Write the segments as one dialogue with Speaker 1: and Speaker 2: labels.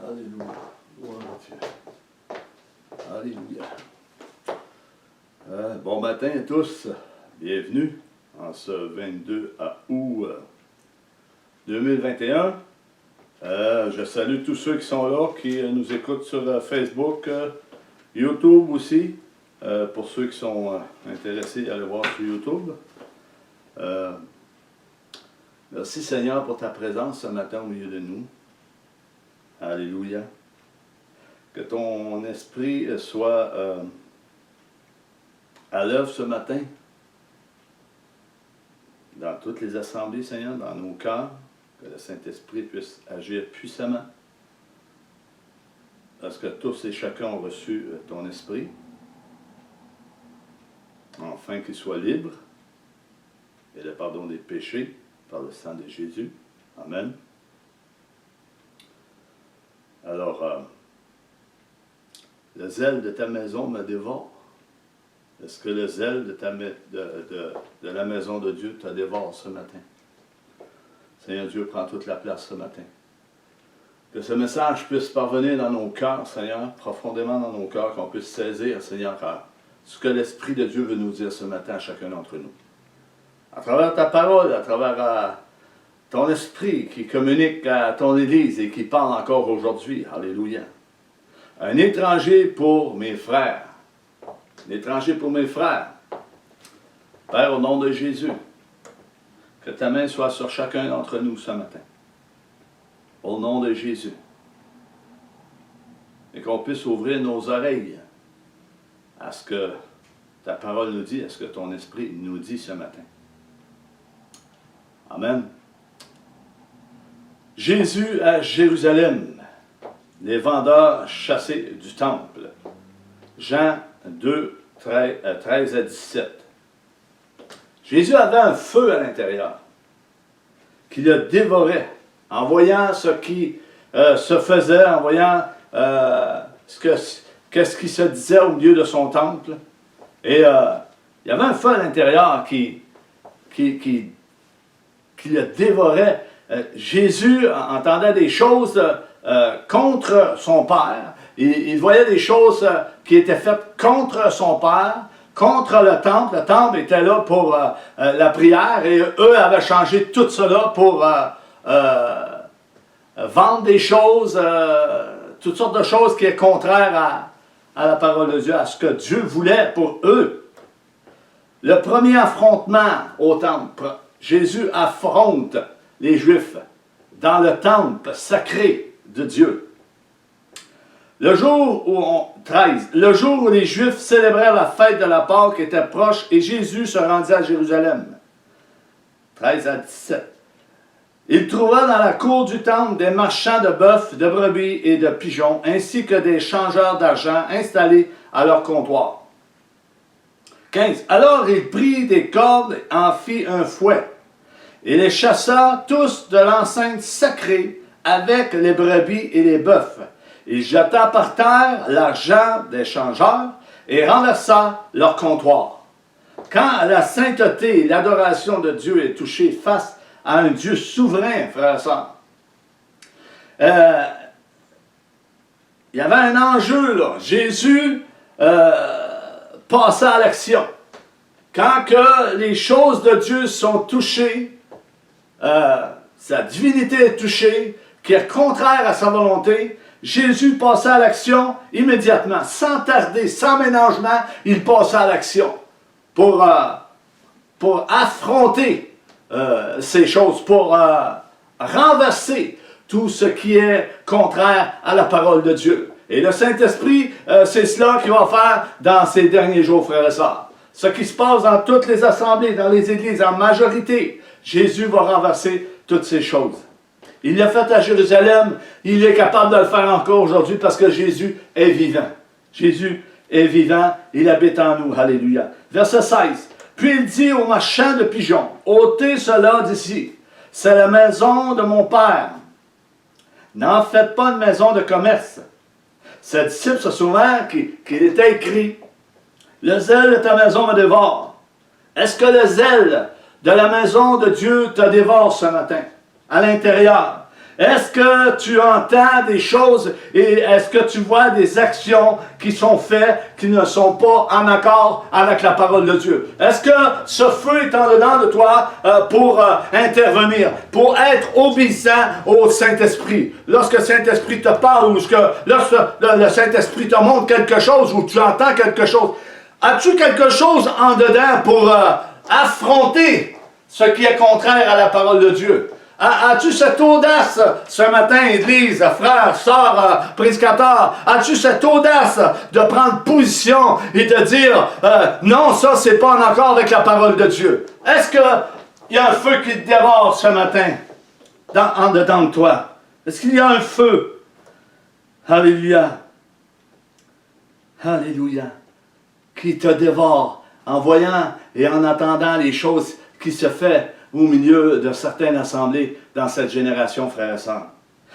Speaker 1: Alléluia. Gloire à Dieu. Alléluia. Bon matin à tous. Bienvenue en ce 22 août 2021. Je salue tous ceux qui sont là, qui nous écoutent sur Facebook, YouTube aussi. Pour ceux qui sont intéressés à aller voir sur YouTube. Merci Seigneur pour ta présence ce matin au milieu de nous. Alléluia. Que ton esprit soit à l'œuvre ce matin dans toutes les assemblées, Seigneur, dans nos cœurs. Que le Saint-Esprit puisse agir puissamment. Parce que tous et chacun ont reçu ton esprit. Afin qu'ils soient libres et le pardon des péchés par le sang de Jésus. Amen. Alors, le zèle de ta maison me dévore. Est-ce que le zèle de la maison de Dieu te dévore ce matin? Seigneur Dieu, prends toute la place ce matin. Que ce message puisse parvenir dans nos cœurs, Seigneur, profondément dans nos cœurs, qu'on puisse saisir, Seigneur, ce que l'Esprit de Dieu veut nous dire ce matin à chacun d'entre nous. À travers ta parole, à travers ton esprit qui communique à ton Église et qui parle encore aujourd'hui. Alléluia. Un étranger pour mes frères. Un étranger pour mes frères. Père, au nom de Jésus, que ta main soit sur chacun d'entre nous ce matin. Au nom de Jésus. Et qu'on puisse ouvrir nos oreilles à ce que ta parole nous dit, à ce que ton esprit nous dit ce matin. Amen. Jésus à Jérusalem, les vendeurs chassés du temple. Jean 2, 13 à 17. Jésus avait un feu à l'intérieur qui le dévorait en voyant ce qui se faisait, en voyant qu'est-ce qui se disait au milieu de son temple. Et il y avait un feu à l'intérieur qui le dévorait. Jésus entendait des choses contre son Père. Il voyait des choses qui étaient faites contre son Père, contre le temple. Le temple était là pour la prière et eux avaient changé tout cela pour vendre des choses, toutes sortes de choses qui est contraires à la parole de Dieu, à ce que Dieu voulait pour eux. Le premier affrontement au temple, Jésus affronte les Juifs dans le temple sacré de Dieu. Le jour où les Juifs célébrèrent la fête de la Pâque était proche et Jésus se rendit à Jérusalem. 13 à 17. Il trouva dans la cour du temple des marchands de bœufs, de brebis et de pigeons, ainsi que des changeurs d'argent installés à leur comptoir. 15. Alors il prit des cordes et en fit un fouet, et les chassa tous de l'enceinte sacrée avec les brebis et les bœufs. Il jeta par terre l'argent des changeurs et renversa leur comptoir. Quand la sainteté et l'adoration de Dieu est touchée face à un Dieu souverain, frères et sœurs, il y avait un enjeu là. Jésus passait à l'action. Quand que les choses de Dieu sont touchées, sa divinité est touchée, qui est contraire à sa volonté, Jésus passait à l'action immédiatement, sans tarder, sans ménagement, il passait à l'action pour affronter ces choses, pour renverser tout ce qui est contraire à la parole de Dieu. Et le Saint-Esprit, c'est cela qu'il va faire dans ces derniers jours, frères et sœurs. Ce qui se passe dans toutes les assemblées, dans les églises, en majorité, Jésus va renverser toutes ces choses. Il l'a fait à Jérusalem, il est capable de le faire encore aujourd'hui parce que Jésus est vivant. Jésus est vivant, il habite en nous. Alléluia. Verset 16. Puis il dit aux marchands de pigeons, ôtez cela d'ici, c'est la maison de mon Père. N'en faites pas une maison de commerce. Ses disciples se souviennent qu'il était écrit, le zèle de ta maison me dévore. Est-ce que le zèle de la maison de Dieu te dévore ce matin, à l'intérieur? Est-ce que tu entends des choses et est-ce que tu vois des actions qui sont faites qui ne sont pas en accord avec la parole de Dieu? Est-ce que ce feu est en dedans de toi pour intervenir, pour être obéissant au Saint-Esprit? Lorsque le Saint-Esprit te parle ou lorsque le Saint-Esprit te montre quelque chose ou tu entends quelque chose, as-tu quelque chose en dedans pour affronter ce qui est contraire à la parole de Dieu? As-tu cette audace ce matin, Église, frère, sœur, prédicateur? As-tu cette audace de prendre position et de dire non, ça c'est pas en accord avec la parole de Dieu? Est-ce qu'il y a un feu qui te dévore ce matin en dedans de toi? Est-ce qu'il y a un feu? Alléluia. Alléluia. Qui te dévore en voyant et en entendant les choses qui se font au milieu de certaines assemblées dans cette génération, frères et sœurs.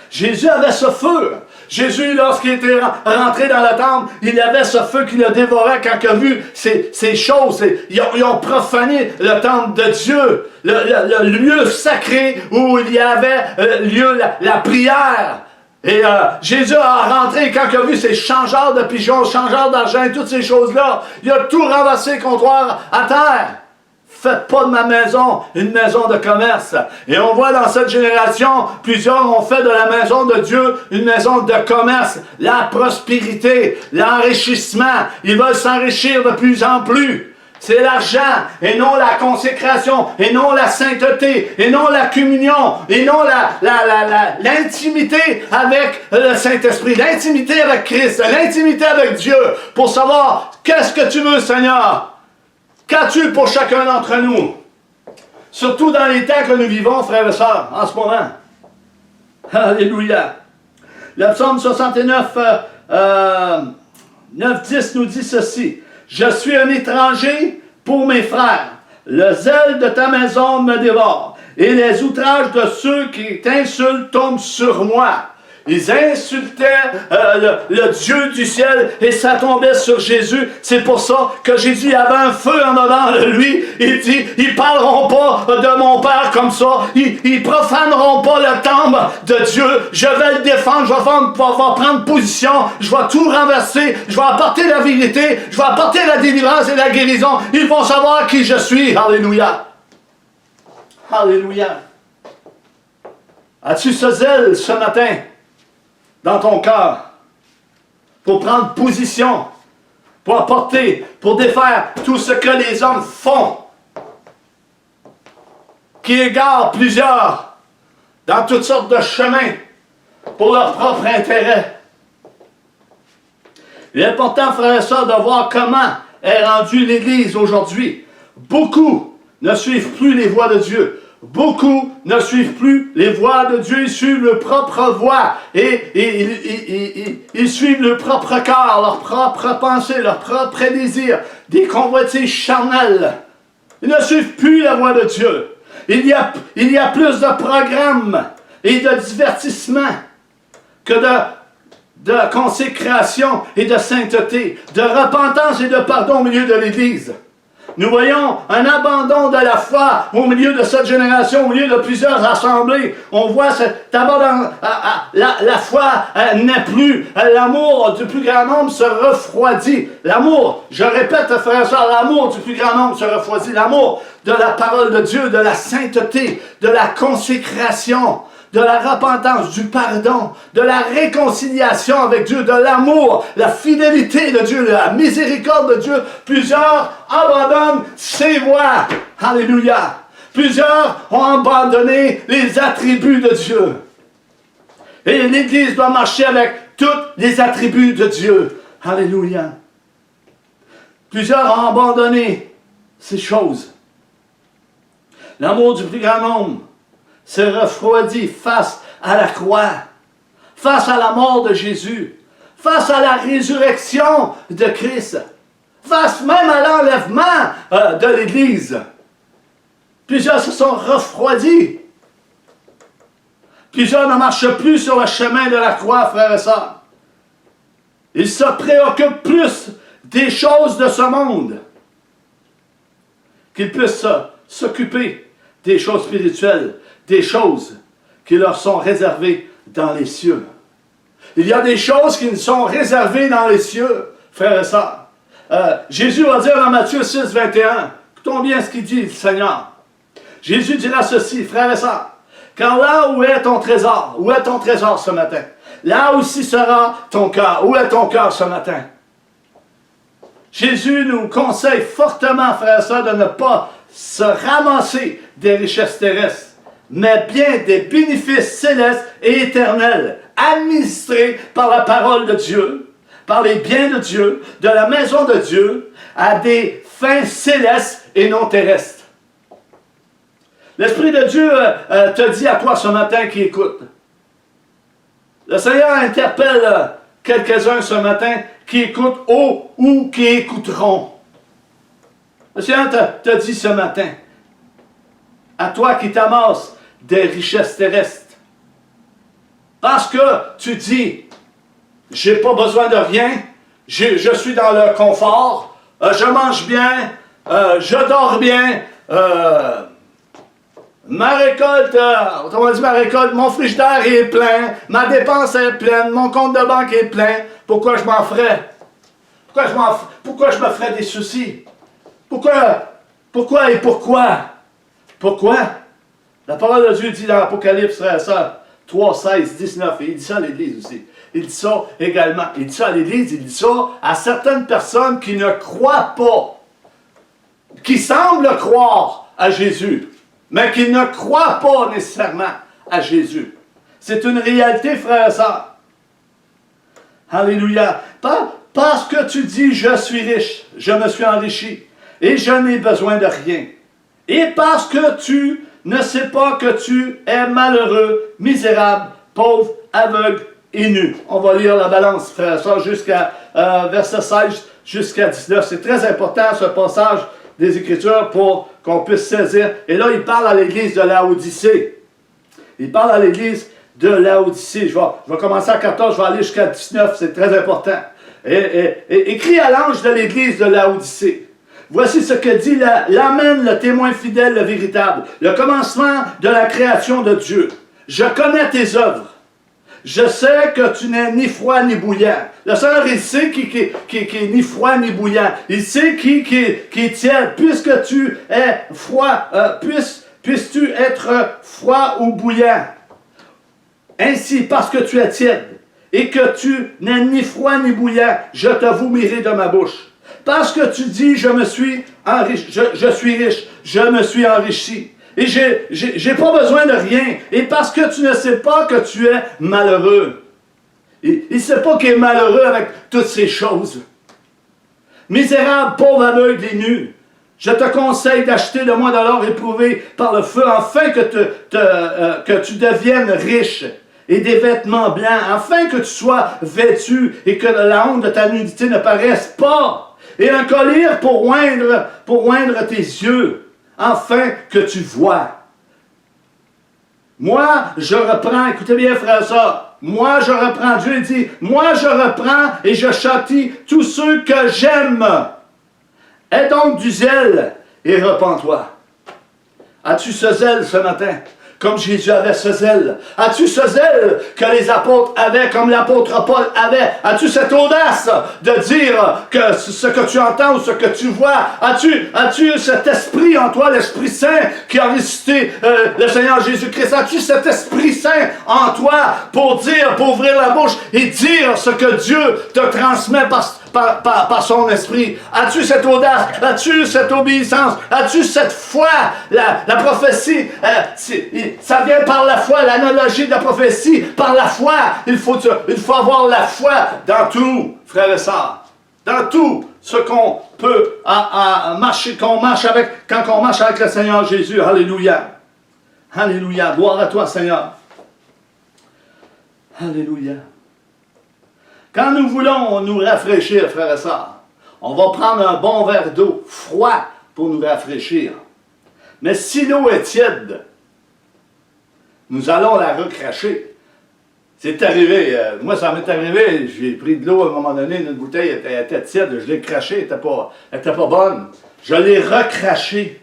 Speaker 1: Jésus avait ce feu. Jésus, lorsqu'il était rentré dans le temple, il avait ce feu qui le dévorait quand il a vu ces choses. Ils ont profané le temple de Dieu, le lieu sacré où il y avait lieu la prière. Et Jésus a rentré quand il a vu ces changeurs de pigeons, changeurs d'argent, toutes ces choses-là. Il a tout renversé le comptoir à terre. Faites pas de ma maison une maison de commerce. Et on voit dans cette génération, plusieurs ont fait de la maison de Dieu une maison de commerce. La prospérité, l'enrichissement. Ils veulent s'enrichir de plus en plus. C'est l'argent, et non la consécration, et non la sainteté, et non la communion, et non l'intimité avec le Saint-Esprit, l'intimité avec Christ, l'intimité avec Dieu, pour savoir qu'est-ce que tu veux, Seigneur. Qu'as-tu pour chacun d'entre nous? Surtout dans les temps que nous vivons, frères et sœurs, en ce moment. Alléluia. Le psaume 69, 9-10 nous dit ceci. « Je suis un étranger pour mes frères. Le zèle de ta maison me dévore. Et les outrages de ceux qui t'insultent tombent sur moi. » Ils insultaient le Dieu du ciel et ça tombait sur Jésus. C'est pour ça que Jésus avait un feu en dedans de lui. Il dit, ils parleront pas de mon Père comme ça. Ils profaneront pas le temple de Dieu. Je vais le défendre. Je vais prendre position. Je vais tout renverser. Je vais apporter la vérité. Je vais apporter la délivrance et la guérison. Ils vont savoir qui je suis. Alléluia. Alléluia. As-tu ce zèle ce matin dans ton cœur, pour prendre position, pour apporter, pour défaire tout ce que les hommes font, qui égarent plusieurs dans toutes sortes de chemins pour leur propre intérêt. Il est important, frères et sœurs, de voir comment est rendue l'Église aujourd'hui. Beaucoup ne suivent plus les voies de Dieu. Beaucoup ne suivent plus les voies de Dieu, ils suivent leur propre voie et ils suivent leur propre cœur, leur propre pensée, leur propre désir, des convoitises charnelles. Ils ne suivent plus la voie de Dieu. Il y a plus de programmes et de divertissements que de consécration et de sainteté, de repentance et de pardon au milieu de l'Église. Nous voyons un abandon de la foi au milieu de cette génération, au milieu de plusieurs assemblées. On voit cet abandon. La foi n'est plus. L'amour du plus grand nombre se refroidit. L'amour, je répète, frères et sœurs, l'amour du plus grand nombre se refroidit. L'amour de la parole de Dieu, de la sainteté, de la consécration, de la repentance, du pardon, de la réconciliation avec Dieu, de l'amour, la fidélité de Dieu, la miséricorde de Dieu. Plusieurs abandonnent ces voies. Alléluia. Plusieurs ont abandonné les attributs de Dieu. Et l'Église doit marcher avec tous les attributs de Dieu. Alléluia. Plusieurs ont abandonné ces choses. L'amour du plus grand nombre se refroidit face à la croix, face à la mort de Jésus, face à la résurrection de Christ, face même à l'enlèvement de l'Église. Plusieurs se sont refroidis. Plusieurs ne marchent plus sur le chemin de la croix, frères et sœurs. Ils se préoccupent plus des choses de ce monde qu'ils puissent s'occuper des choses spirituelles, des choses qui leur sont réservées dans les cieux. Il y a des choses qui nous sont réservées dans les cieux, frères et sœurs. Jésus va dire dans Matthieu 6, 21, écoutons bien ce qu'il dit, le Seigneur. Jésus dira ceci, frères et sœurs, car là où est ton trésor ce matin? Là aussi sera ton cœur. Où est ton cœur ce matin? Jésus nous conseille fortement, frères et sœurs, de ne pas se ramasser des richesses terrestres, mais bien des bénéfices célestes et éternels, administrés par la parole de Dieu, par les biens de Dieu, de la maison de Dieu, à des fins célestes et non terrestres. L'Esprit de Dieu te dit à toi ce matin qui écoute. Le Seigneur interpelle quelques-uns ce matin qui écoutent ou qui écouteront. Le Seigneur te dit ce matin, à toi qui t'amasses des richesses terrestres, parce que tu dis, j'ai pas besoin de rien, je suis dans le confort, je mange bien, je dors bien, ma récolte, autrement dit ma récolte, mon frigidaire est plein, ma dépense est pleine, mon compte de banque est plein. Pourquoi je m'en ferais? Pourquoi je me ferais des soucis? Pourquoi? Pourquoi? La parole de Dieu dit dans l'Apocalypse, frère et sœur, 3, 16, 19, et il dit ça à l'Église aussi. Il dit ça également. Il dit ça à l'Église, il dit ça à certaines personnes qui ne croient pas, qui semblent croire à Jésus, mais qui ne croient pas nécessairement à Jésus. C'est une réalité, frère et sœur. Alléluia. Parce que tu dis, je suis riche, je me suis enrichi, et je n'ai besoin de rien. Et parce que tu ne sais pas que tu es malheureux, misérable, pauvre, aveugle et nu. On va lire la balance, frère et sœur, jusqu'à verset 16 jusqu'à 19. C'est très important ce passage des Écritures pour qu'on puisse saisir. Et là, il parle à l'église de Laodicée. Il parle à l'église de Laodicée. Je vais commencer à 14, je vais aller jusqu'à 19, c'est très important. Écrit à l'ange de l'église de Laodicée. Voici ce que dit l'Amen, le témoin fidèle, le véritable, le commencement de la création de Dieu. Je connais tes œuvres. Je sais que tu n'es ni froid ni bouillant. Le Seigneur, il sait qui est ni froid ni bouillant. Il sait qui est tiède. Puisque tu es froid, puisses-tu être froid ou bouillant. Ainsi, parce que tu es tiède et que tu n'es ni froid ni bouillant, je te vomirai de ma bouche. Parce que tu dis, je suis riche, je me suis enrichi. Et j'ai pas besoin de rien. Et parce que tu ne sais pas que tu es malheureux. Il ne sait pas qu'il est malheureux avec toutes ces choses. Misérable, pauvre, aveugle et nu. Je te conseille d'acheter de moi de l'or éprouvé par le feu, afin que tu deviennes riche. Et des vêtements blancs, afin que tu sois vêtu et que la honte de ta nudité ne paraisse pas. Et un collier pour oindre tes yeux, afin que tu vois. Moi, je reprends, écoutez bien, frère et sœurs, moi, je reprends, Dieu dit, moi, je reprends et je châtie tous ceux que j'aime. Aie donc du zèle et repens-toi. As-tu ce zèle ce matin? Comme Jésus avait ce zèle. As-tu ce zèle que les apôtres avaient, comme l'apôtre Paul avait? As-tu cette audace de dire que ce que tu entends ou ce que tu vois? As-tu cet esprit en toi, l'Esprit Saint qui a ressuscité le Seigneur Jésus-Christ? As-tu cet Esprit Saint en toi pour ouvrir la bouche et dire ce que Dieu te transmet par son esprit? As-tu cette audace? As-tu cette obéissance? As-tu cette foi? La prophétie, ça vient par la foi, l'analogie de la prophétie, par la foi. Il faut avoir la foi dans tout, frères et sœurs. Dans tout ce qu'on peut marcher, quand on marche avec le Seigneur Jésus. Alléluia. Alléluia. Gloire à toi, Seigneur. Alléluia. Quand nous voulons nous rafraîchir, frères et sœurs, on va prendre un bon verre d'eau froid pour nous rafraîchir. Mais si l'eau est tiède, nous allons la recracher. C'est arrivé, moi ça m'est arrivé, j'ai pris de l'eau à un moment donné, une bouteille était tiède, je l'ai crachée, elle n'était pas bonne. Je l'ai recrachée.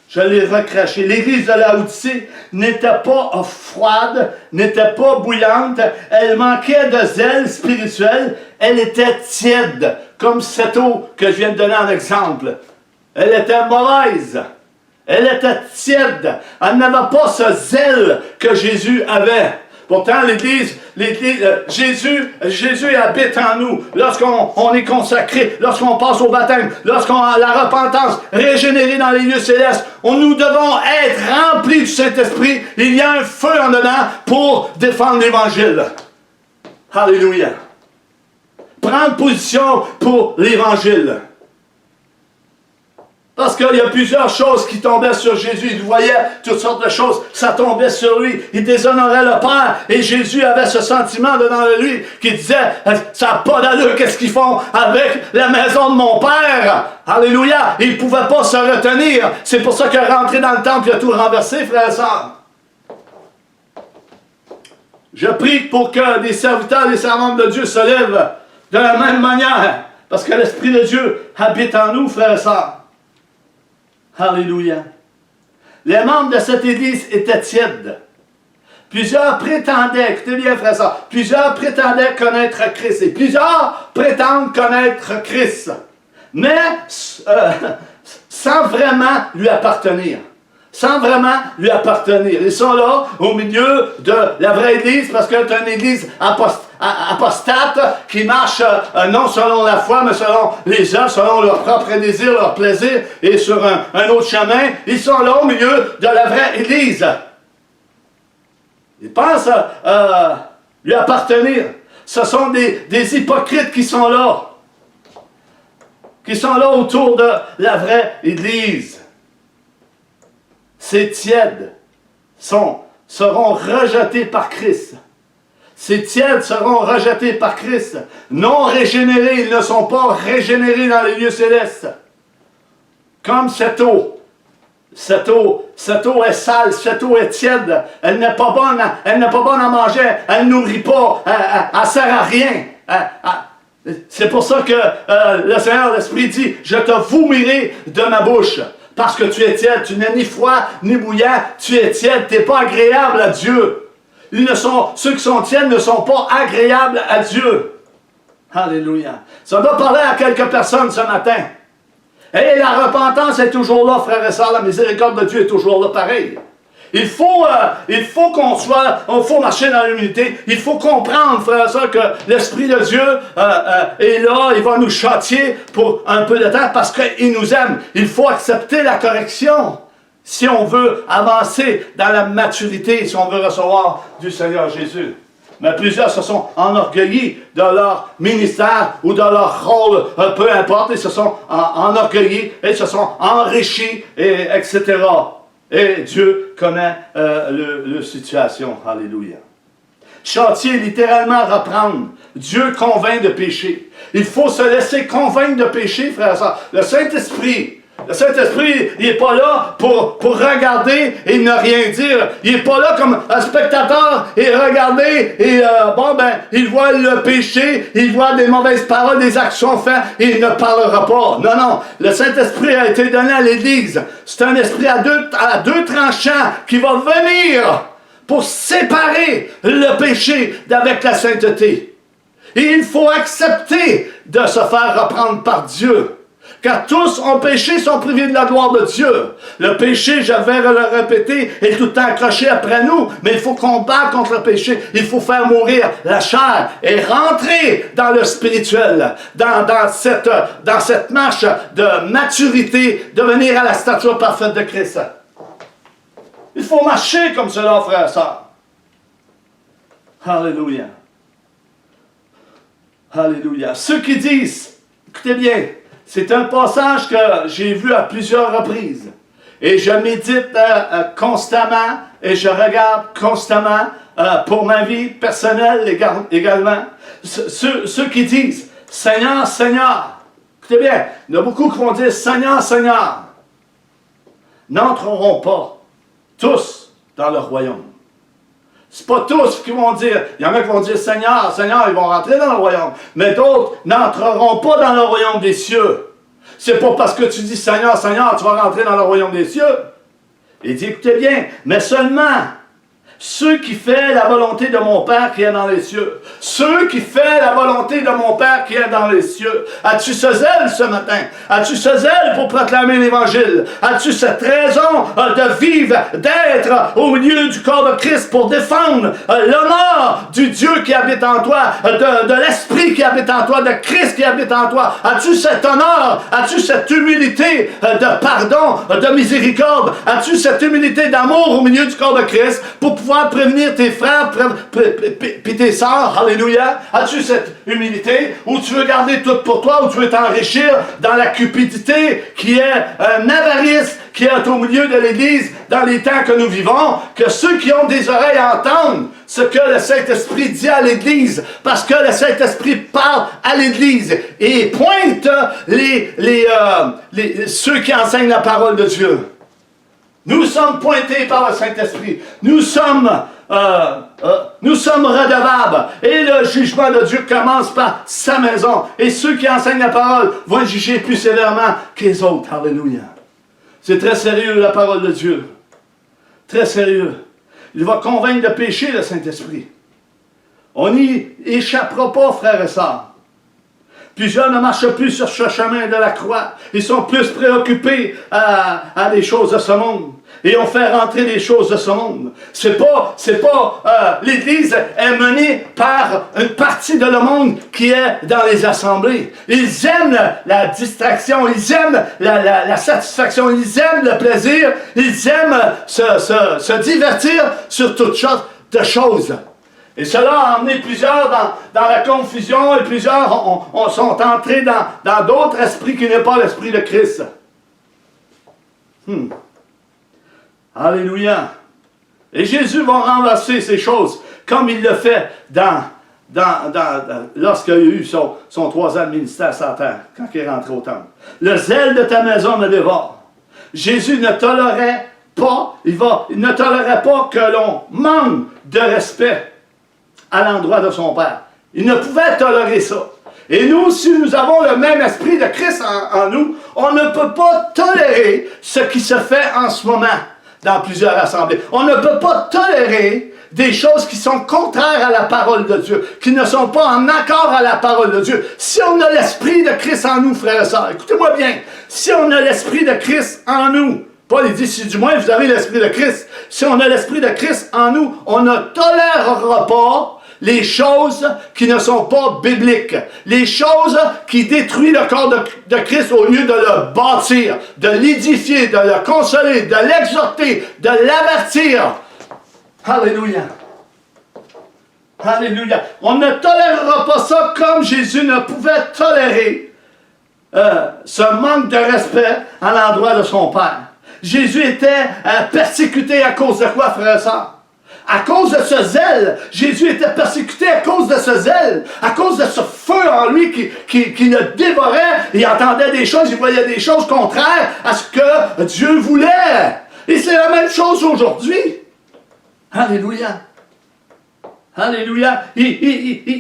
Speaker 1: Je l'ai recraché. L'église de Laodicée n'était pas froide, n'était pas bouillante. Elle manquait de zèle spirituel. Elle était tiède, comme cette eau que je viens de donner en exemple. Elle était mauvaise. Elle était tiède. Elle n'avait pas ce zèle que Jésus avait. Pourtant, Jésus habite en nous. Lorsqu'on est consacré, lorsqu'on passe au baptême, lorsqu'on a la repentance, régénéré dans les lieux célestes, nous devons être remplis du Saint-Esprit. Il y a un feu en dedans pour défendre l'Évangile. Alléluia. Prendre position pour l'Évangile. Parce qu'il y a plusieurs choses qui tombaient sur Jésus. Il voyait toutes sortes de choses. Ça tombait sur lui. Il déshonorait le Père. Et Jésus avait ce sentiment dedans de lui qui disait, ça n'a pas d'allure, qu'est-ce qu'ils font avec la maison de mon Père? Alléluia. Il ne pouvait pas se retenir. C'est pour ça qu'il est rentré dans le temple, il a tout renversé, frères et sœurs. Je prie pour que des serviteurs et des servantes de Dieu se lèvent de la même manière. Parce que l'Esprit de Dieu habite en nous, frères et sœurs. Alléluia. Les membres de cette église étaient tièdes. Plusieurs prétendaient, écoutez bien frères et sœurs, plusieurs prétendaient connaître Christ. Et plusieurs prétendent connaître Christ. Mais sans vraiment lui appartenir. Sans vraiment lui appartenir. Ils sont là au milieu de la vraie église parce que c'est une église apostate qui marche non selon la foi mais selon les œuvres, selon leur propre désir, leur plaisir et sur un autre chemin. Ils sont là au milieu de la vraie église. Ils pensent lui appartenir. Ce sont des hypocrites qui sont là. Qui sont là autour de la vraie église. Ces tièdes seront rejetés par Christ. Ces tièdes seront rejetés par Christ. Non régénérés, ils ne sont pas régénérés dans les lieux célestes. Comme cette eau. Cette eau est sale, cette eau est tiède. Elle n'est pas bonne à manger. Elle ne nourrit pas. Elle ne sert à rien. C'est pour ça que le Seigneur, l'Esprit dit, je te vomиrai de ma bouche. Parce que tu es tiède, tu n'es ni froid ni bouillant, tu es tiède, tu n'es pas agréable à Dieu. Ceux qui sont tièdes ne sont pas agréables à Dieu. Alléluia. Ça doit parler à quelques personnes ce matin. Et la repentance est toujours là, frères et sœurs, la miséricorde de Dieu est toujours là, pareil. Il faut marcher dans l'humilité. Il faut comprendre, frères et sœurs, que l'Esprit de Dieu est là. Il va nous châtier pour un peu de temps parce qu'il nous aime. Il faut accepter la correction si on veut avancer dans la maturité, si on veut recevoir du Seigneur Jésus. Mais plusieurs se sont enorgueillis de leur ministère ou de leur rôle, peu importe. Ils se sont enorgueillis et se sont enrichis, etc. Et Dieu connaît la situation. Alléluia. Châtier, littéralement reprendre. Dieu convainc de péché. Il faut se laisser convaincre de péché, frères et sœurs. Le Saint-Esprit, il n'est pas là pour regarder et ne rien dire. Il n'est pas là comme un spectateur et regarder et il voit le péché, il voit des mauvaises paroles, des actions faites et il ne parlera pas. Non, non. Le Saint-Esprit a été donné à l'Église. C'est un esprit à deux tranchants qui va venir pour séparer le péché d'avec la sainteté. Et il faut accepter de se faire reprendre par Dieu. Car tous ont péché, sont privés de la gloire de Dieu. Le péché, je vais le répéter, est tout le temps accroché après nous. Mais il faut combattre contre le péché. Il faut faire mourir la chair et rentrer dans le spirituel. Dans cette marche de maturité, de venir à la stature parfaite de Christ. Il faut marcher comme cela, frères et sœurs. Alléluia. Alléluia. Ceux qui disent, écoutez bien, c'est un passage que j'ai vu à plusieurs reprises. Et je médite constamment et je regarde constamment pour ma vie personnelle également. Ceux qui disent « Seigneur, Seigneur », écoutez bien, il y en a beaucoup qui vont dire « Seigneur, Seigneur », n'entreront pas tous dans le royaume. C'est pas tous qui vont dire, il y en a qui vont dire Seigneur, Seigneur, ils vont rentrer dans le royaume. Mais d'autres n'entreront pas dans le royaume des cieux. C'est pas parce que tu dis Seigneur, Seigneur, tu vas rentrer dans le royaume des cieux. Il dit, écoutez bien, mais seulement ceux qui font la volonté de mon Père qui est dans les cieux. Ceux qui font la volonté de mon Père qui est dans les cieux. As-tu ce zèle ce matin? As-tu ce zèle pour proclamer l'Évangile? As-tu cette raison de vivre, d'être au milieu du corps de Christ pour défendre l'honneur du Dieu qui habite en toi, de l'Esprit qui habite en toi, de Christ qui habite en toi? As-tu cet honneur? As-tu cette humilité de pardon, de miséricorde? As-tu cette humilité d'amour au milieu du corps de Christ pour pouvoir prévenir tes frères puis tes sœurs? Alléluia. As-tu cette humilité? Ou tu veux garder tout pour toi? Ou tu veux t'enrichir dans la cupidité qui est une avarice qui est au milieu de l'Église dans les temps que nous vivons? Que ceux qui ont des oreilles entendent ce que le Saint-Esprit dit à l'Église, parce que le Saint-Esprit parle à l'Église et pointe ceux qui enseignent la parole de Dieu. Nous sommes pointés par le Saint-Esprit. Nous sommes redevables. Et le jugement de Dieu commence par sa maison. Et ceux qui enseignent la parole vont juger plus sévèrement que les autres. Alléluia. C'est très sérieux, la parole de Dieu. Très sérieux. Il va convaincre de péché, le Saint-Esprit. On n'y échappera pas, frères et sœurs. Plusieurs ne marchent plus sur ce chemin de la croix. Ils sont plus préoccupés à des choses de ce monde. Et on fait rentrer les choses de ce monde. L'Église est menée par une partie de le monde qui est dans les assemblées. Ils aiment la distraction, ils aiment la satisfaction, ils aiment le plaisir, ils aiment se divertir sur toutes sortes de choses. Et cela a amené plusieurs dans la confusion et plusieurs sont entrés dans d'autres esprits qui n'est pas l'esprit de Christ. Alléluia. Et Jésus va renverser ces choses comme il le fait lorsqu'il a eu son 3 ans de ministère sur la terre, quand il est rentré au temple. Le zèle de ta maison me dévore. Jésus ne tolérait pas, il ne tolérait pas que l'on manque de respect à l'endroit de son Père. Il ne pouvait tolérer ça. Et nous, si nous avons le même esprit de Christ en nous, on ne peut pas tolérer ce qui se fait en ce moment dans plusieurs assemblées. On ne peut pas tolérer des choses qui sont contraires à la parole de Dieu, qui ne sont pas en accord à la parole de Dieu. Si on a l'esprit de Christ en nous, frères et sœurs, écoutez-moi bien, si on a l'esprit de Christ en nous, Paul dit, si du moins vous avez l'esprit de Christ, si on a l'esprit de Christ en nous, on ne tolérera pas les choses qui ne sont pas bibliques, les choses qui détruisent le corps de Christ au lieu de le bâtir, de l'édifier, de le consoler, de l'exhorter, de l'avertir. Alléluia. Alléluia. On ne tolérera pas ça comme Jésus ne pouvait tolérer ce manque de respect à l'endroit de son Père. Jésus était persécuté à cause de quoi, frères et sœurs? À cause de ce zèle. Jésus était persécuté à cause de ce zèle, à cause de ce feu en lui qui le dévorait. Il entendait des choses, il voyait des choses contraires à ce que Dieu voulait. Et c'est la même chose aujourd'hui. Alléluia. Alléluia.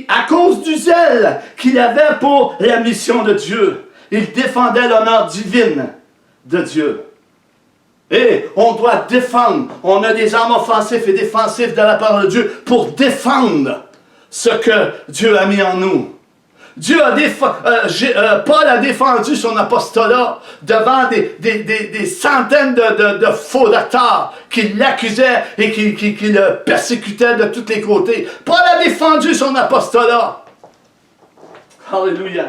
Speaker 1: À cause du zèle qu'il avait pour la mission de Dieu, il défendait l'honneur divin de Dieu. Et on doit défendre. On a des armes offensives et défensives de la parole de Dieu pour défendre ce que Dieu a mis en nous. Paul a défendu son apostolat devant des centaines de faux docteurs qui l'accusaient et qui le persécutaient de tous les côtés. Paul a défendu son apostolat. Alléluia.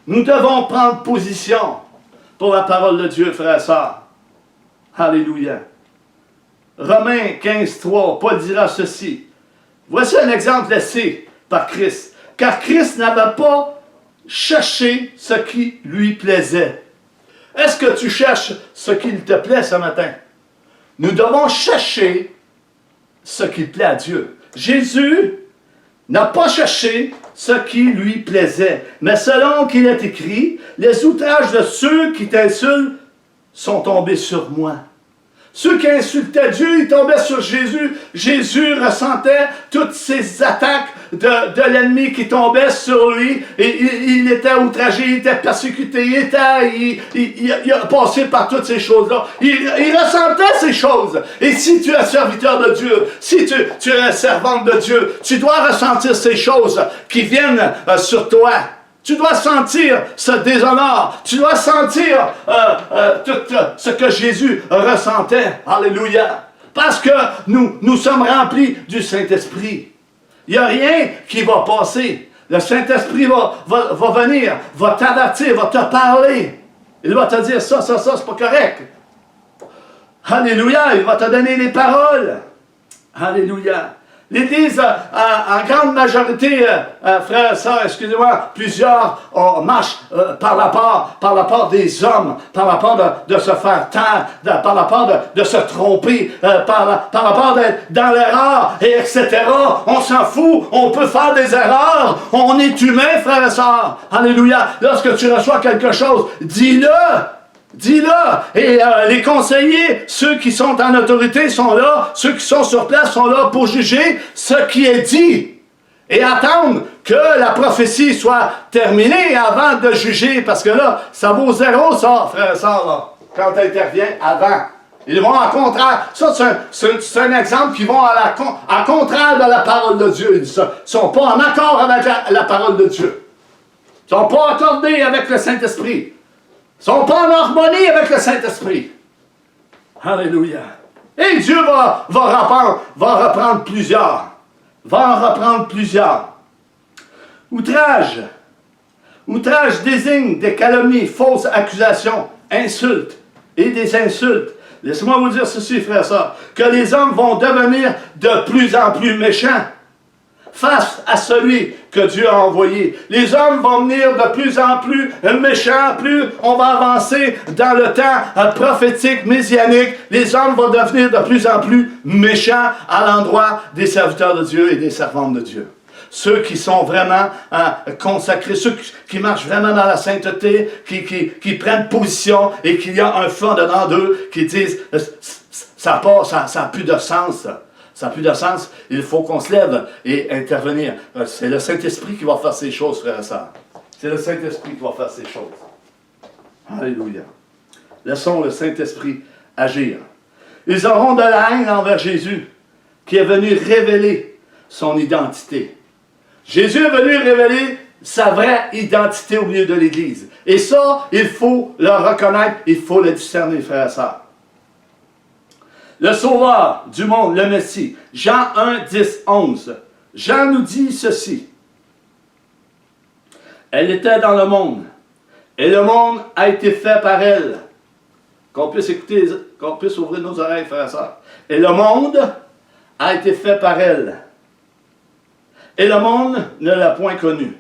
Speaker 1: Nous devons prendre position pour la parole de Dieu, frères et sœurs. Alléluia. Romains 15:3, Paul dira ceci. Voici un exemple laissé par Christ. Car Christ n'avait pas cherché ce qui lui plaisait. Est-ce que tu cherches ce qui te plaît ce matin? Nous devons chercher ce qui plaît à Dieu. Jésus n'a pas cherché ce qui lui plaisait. Mais selon qu'il est écrit, les outrages de ceux qui t'insultent sont tombés sur moi. Ceux qui insultaient Dieu, ils tombaient sur Jésus. Jésus ressentait toutes ces attaques de l'ennemi qui tombaient sur lui. Et il était outragé, il était persécuté, il a passé par toutes ces choses-là. Il ressentait ces choses. Et si tu es serviteur de Dieu, si tu es servante de Dieu, tu dois ressentir ces choses qui viennent sur toi. Tu dois sentir ce déshonneur. Tu dois sentir tout ce que Jésus ressentait. Alléluia. Parce que nous sommes remplis du Saint-Esprit. Il n'y a rien qui va passer. Le Saint-Esprit va venir, va t'avertir, va te parler. Il va te dire ça, c'est pas correct. Alléluia. Il va te donner les paroles. Alléluia. L'Église, en grande majorité, frères et sœurs, excusez-moi, plusieurs marchent par la part des hommes, par la part de se faire taire, par la part de se tromper, par la part d'être dans l'erreur, et etc. On s'en fout, on peut faire des erreurs, on est humain, frères et sœurs. Alléluia. Lorsque tu reçois quelque chose, dis-le. Dis-le! Et les conseillers, ceux qui sont en autorité sont là, ceux qui sont sur place sont là pour juger ce qui est dit. Et attendre que la prophétie soit terminée avant de juger, parce que là, ça vaut zéro, ça, frère et sœur, là, quand elle intervient avant. Ils vont en contraire. Ça, c'est un exemple qui vont en contraire de la parole de Dieu. Ils ne sont pas en accord avec la parole de Dieu. Ils ne sont pas accordés avec le Saint-Esprit. Ils ne sont pas en harmonie avec le Saint-Esprit. Alléluia. Et Dieu va reprendre plusieurs. Va en reprendre plusieurs. Outrage. Outrage désigne des calomnies, fausses accusations, insultes et des insultes. Laissez-moi vous dire ceci, frères et sœurs, que les hommes vont devenir de plus en plus méchants face à celui que Dieu a envoyé. Les hommes vont venir de plus en plus méchants, plus on va avancer dans le temps prophétique, messianique. Les hommes vont devenir de plus en plus méchants à l'endroit des serviteurs de Dieu et des servantes de Dieu. Ceux qui sont vraiment consacrés, ceux qui marchent vraiment dans la sainteté, qui prennent position et qu'il y a un fondement d'eux, qui disent ça n'a plus de sens. Ça n'a plus de sens, il faut qu'on se lève et intervenir. C'est le Saint-Esprit qui va faire ces choses, frères et sœurs. C'est le Saint-Esprit qui va faire ces choses. Alléluia. Laissons le Saint-Esprit agir. Ils auront de la haine envers Jésus, qui est venu révéler son identité. Jésus est venu révéler sa vraie identité au milieu de l'Église. Et ça, il faut le reconnaître, il faut le discerner, frères et sœurs. Le Sauveur du monde, le Messie. Jean 1, 10, 11. Jean nous dit ceci. Elle était dans le monde, et le monde a été fait par elle. Qu'on puisse écouter, qu'on puisse ouvrir nos oreilles, frères et sœurs. Et le monde a été fait par elle. Et le monde ne l'a point connue.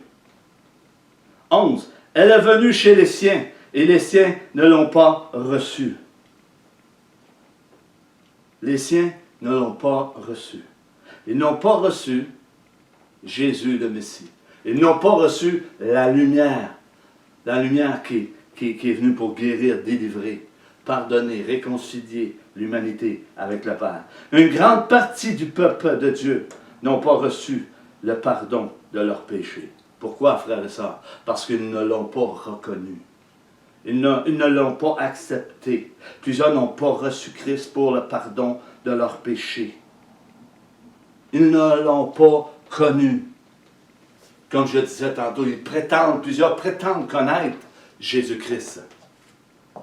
Speaker 1: 11. Elle est venue chez les siens, et les siens ne l'ont pas reçue. Les siens ne l'ont pas reçu. Ils n'ont pas reçu Jésus le Messie. Ils n'ont pas reçu la lumière qui est venue pour guérir, délivrer, pardonner, réconcilier l'humanité avec le Père. Une grande partie du peuple de Dieu n'ont pas reçu le pardon de leurs péchés. Pourquoi, frères et sœurs? Parce qu'ils ne l'ont pas reconnu. Ils ne l'ont pas accepté. Plusieurs n'ont pas reçu Christ pour le pardon de leurs péchés. Ils ne l'ont pas connu. Comme je disais tantôt, plusieurs prétendent connaître Jésus-Christ.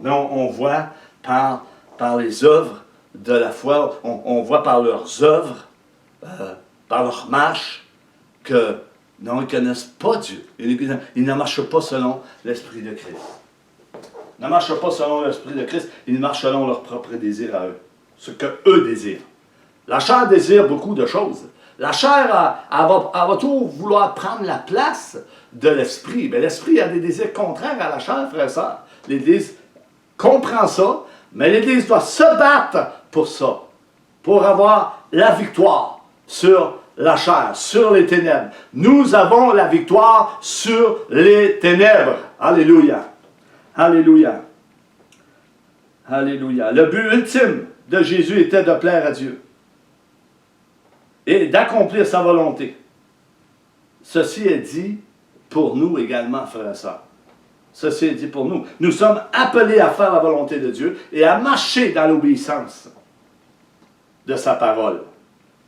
Speaker 1: Mais on voit par les œuvres de la foi, on voit par leurs œuvres, par leur marche, que non, ils ne connaissent pas Dieu. Ils ne marchent pas selon l'Esprit de Christ. Ils ne marchent pas selon l'Esprit de Christ, ils marchent selon leur propre désir à eux. Ce qu'eux désirent. La chair désire beaucoup de choses. La chair, elle va toujours vouloir prendre la place de l'Esprit. Mais l'Esprit a des désirs contraires à la chair, frère et sœur. L'Église comprend ça, mais l'Église doit se battre pour ça. Pour avoir la victoire sur la chair, sur les ténèbres. Nous avons la victoire sur les ténèbres. Alléluia. Alléluia. Alléluia. Le but ultime de Jésus était de plaire à Dieu et d'accomplir sa volonté. Ceci est dit pour nous également, frères et sœurs. Ceci est dit pour nous. Nous sommes appelés à faire la volonté de Dieu et à marcher dans l'obéissance de sa parole,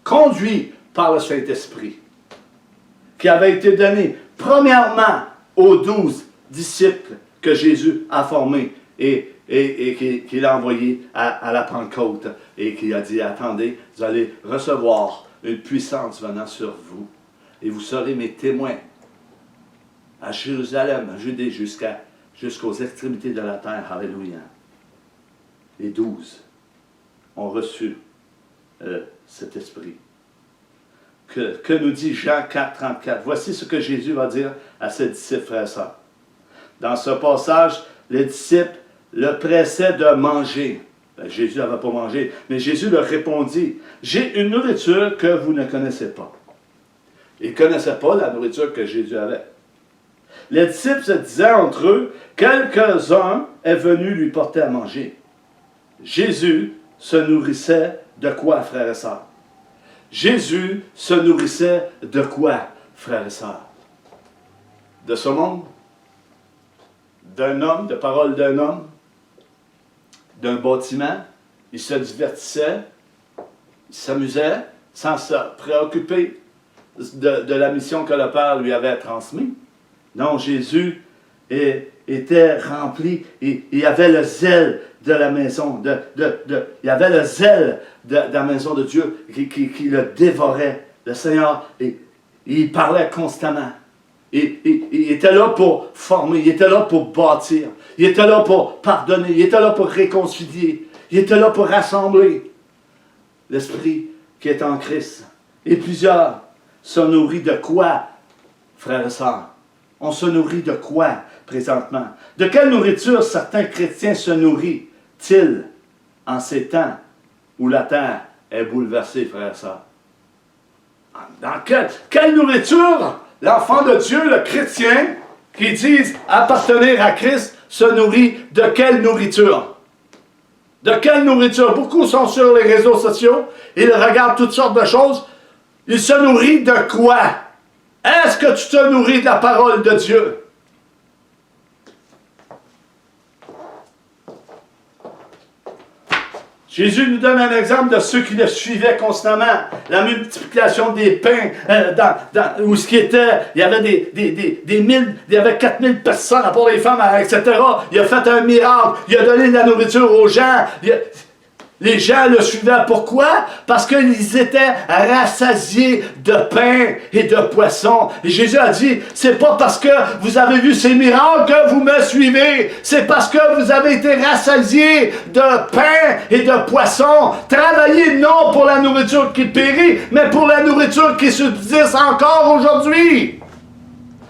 Speaker 1: conduit par le Saint-Esprit, qui avait été donné premièrement aux 12 disciples que Jésus a formés et qu'il a envoyés à la Pentecôte et qui a dit, attendez, vous allez recevoir une puissance venant sur vous et vous serez mes témoins à Jérusalem, à Judée, jusqu'aux extrémités de la terre. Alléluia. Les 12 ont reçu cet esprit. Que nous dit Jean 4, 34? Voici ce que Jésus va dire à ses disciples, frères et sœurs. Dans ce passage, les disciples le pressaient de manger. Ben, Jésus n'avait pas mangé, mais Jésus leur répondit, « J'ai une nourriture que vous ne connaissez pas. » Ils ne connaissaient pas la nourriture que Jésus avait. Les disciples se disaient entre eux, quelques-uns est venu lui porter à manger. Jésus se nourrissait de quoi, frères et sœurs? Jésus se nourrissait de quoi, frères et sœurs? De ce monde? D'un homme, de paroles d'un homme? D'un bâtiment? Il se divertissait, il s'amusait, sans se préoccuper de la mission que le Père lui avait transmise. Non, Jésus était rempli, il avait le zèle de la maison, il avait le zèle de la maison de Dieu qui le dévorait. Le Seigneur, il parlait constamment. Il était là pour former, il était là pour bâtir, il était là pour pardonner, il était là pour réconcilier, il était là pour rassembler l'Esprit qui est en Christ. Et plusieurs se nourrissent de quoi, frères et sœurs? On se nourrit de quoi présentement? De quelle nourriture certains chrétiens se nourrissent-ils en ces temps où la terre est bouleversée, frères et sœurs? Dans quelle nourriture l'enfant de Dieu, le chrétien, qui disent appartenir à Christ, se nourrit de quelle nourriture? De quelle nourriture? Beaucoup sont sur les réseaux sociaux, ils regardent toutes sortes de choses. Ils se nourrissent de quoi? Est-ce que tu te nourris de la parole de Dieu? Jésus nous donne un exemple de ceux qui le suivaient constamment. La multiplication des pains, où ce qui était, il y avait des mille, il y avait 4000 personnes, à part les femmes, etc. Il a fait un miracle, il a donné de la nourriture aux gens. Les gens le suivaient. Pourquoi? Parce qu'ils étaient rassasiés de pain et de poisson. Et Jésus a dit, c'est pas parce que vous avez vu ces miracles que vous me suivez. C'est parce que vous avez été rassasiés de pain et de poisson. Travaillez non pour la nourriture qui périt, mais pour la nourriture qui subsiste encore aujourd'hui.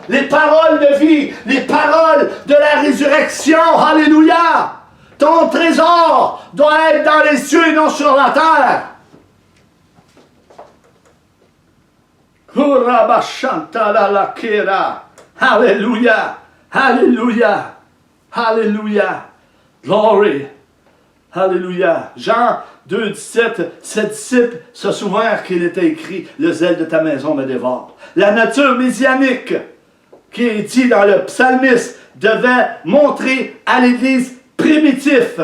Speaker 1: Les paroles de vie, les paroles de la résurrection. Alléluia! Ton trésor doit être dans les cieux et non sur la terre. Alléluia. Alléluia. Alléluia. Glory. Alléluia. Jean 2, 17, ses disciples se souvinrent qu'il était écrit « Le zèle de ta maison me dévore ». La nature messianique qui est dit dans le psalmiste devait montrer à l'Église primitif,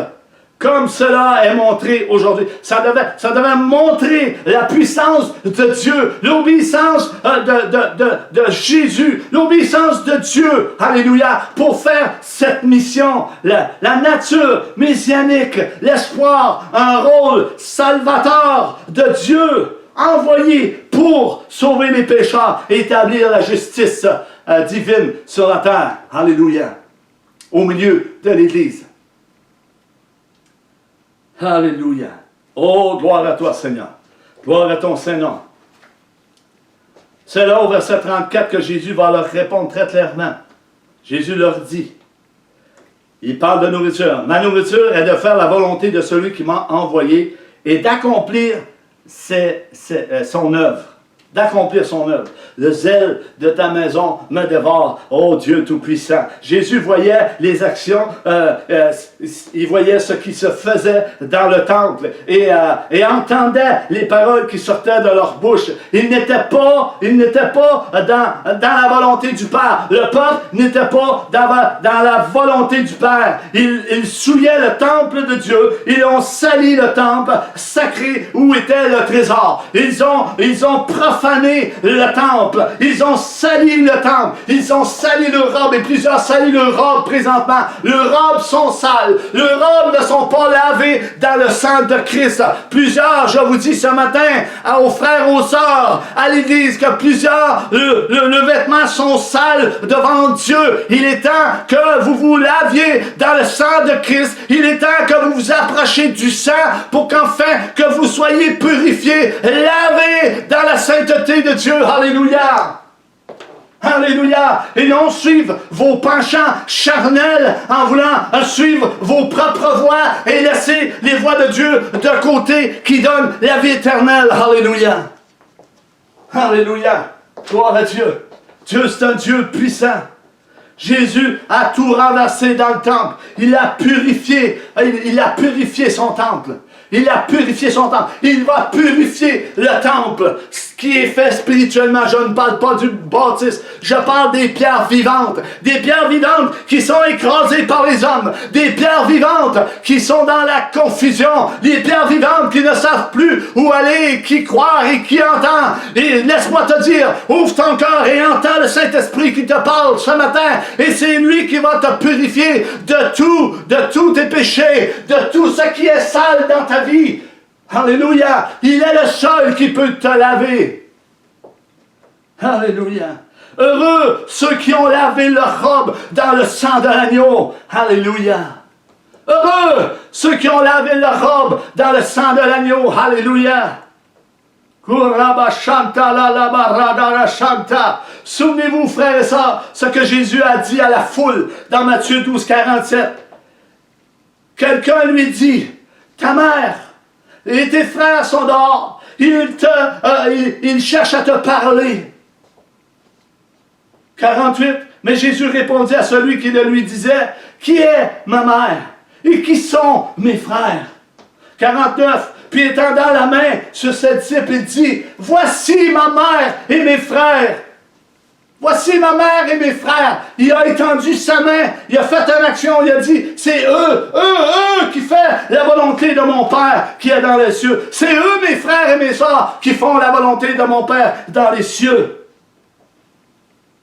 Speaker 1: comme cela est montré aujourd'hui. Ça devait montrer la puissance de Dieu, l'obéissance de Jésus, l'obéissance de Dieu, alléluia, pour faire cette mission. La nature messianique, l'espoir, un rôle salvateur de Dieu, envoyé pour sauver les pécheurs et établir la justice divine sur la terre, alléluia, au milieu de l'Église. Alléluia. Oh, gloire à toi, Seigneur. Gloire à ton Saint-Nom. C'est là au verset 34 que Jésus va leur répondre très clairement. Jésus leur dit, il parle de nourriture. Ma nourriture est de faire la volonté de celui qui m'a envoyé et d'accomplir son œuvre. d'accomplir son œuvre. Le zèle de ta maison me dévore, ô Dieu Tout-Puissant. Jésus voyait les actions, il voyait ce qui se faisait dans le temple et entendait les paroles qui sortaient de leur bouche. Il n'était pas dans la volonté du Père. Le peuple n'était pas dans la volonté du Père. Ils souillaient le temple de Dieu. Ils ont sali le temple sacré où était le trésor. Ils ont profané le temple. Ils ont sali le temple. Ils ont sali leurs robes et plusieurs salissent leurs robes présentement. Leurs robes sont sales. Leurs robes ne sont pas lavées dans le sang de Christ. Plusieurs, je vous dis ce matin, aux frères, aux sœurs, à l'église, que plusieurs, le vêtements sont sales devant Dieu. Il est temps que vous vous laviez dans le sang de Christ. Il est temps que vous vous approchiez du sang pour qu'enfin que vous soyez purifiés, lavés dans la sainteté de Dieu. Alléluia! Alléluia! Et non suivre vos penchants charnels en voulant suivre vos propres voies et laisser les voies de Dieu de côté qui donnent la vie éternelle. Alléluia! Alléluia! Gloire à Dieu! Dieu, c'est un Dieu puissant. Jésus a tout renversé dans le temple. Il a purifié son temple. Il a purifié son temple. Il va purifier le temple. Ce qui est fait spirituellement, je ne parle pas du baptiste. Je parle des pierres vivantes. Des pierres vivantes qui sont écrasées par les hommes. Des pierres vivantes qui sont dans la confusion. Des pierres vivantes qui ne savent plus où aller, qui croient et qui entendent. Et laisse-moi te dire, ouvre ton cœur et entends le Saint-Esprit qui te parle ce matin. Et c'est lui qui va te purifier de tous tes péchés, de tout ce qui est sale dans ta vie. Alléluia. Il est le seul qui peut te laver. Alléluia. Heureux ceux qui ont lavé leur robe dans le sang de l'agneau. Alléluia. Heureux ceux qui ont lavé leur robe dans le sang de l'agneau. Alléluia. Souvenez-vous, frères et sœurs, ce que Jésus a dit à la foule dans Matthieu 12, 47. Quelqu'un lui dit, ta mère et tes frères sont dehors, ils cherchent à te parler. 48, mais Jésus répondit à celui qui le lui disait, qui est ma mère et qui sont mes frères? 49, puis étendant la main sur ses disciples, il dit, voici ma mère et mes frères. Voici ma mère et mes frères. Il a étendu sa main, il a fait une action, il a dit, c'est eux qui font la volonté de mon Père qui est dans les cieux. C'est eux, mes frères et mes sœurs, qui font la volonté de mon Père dans les cieux.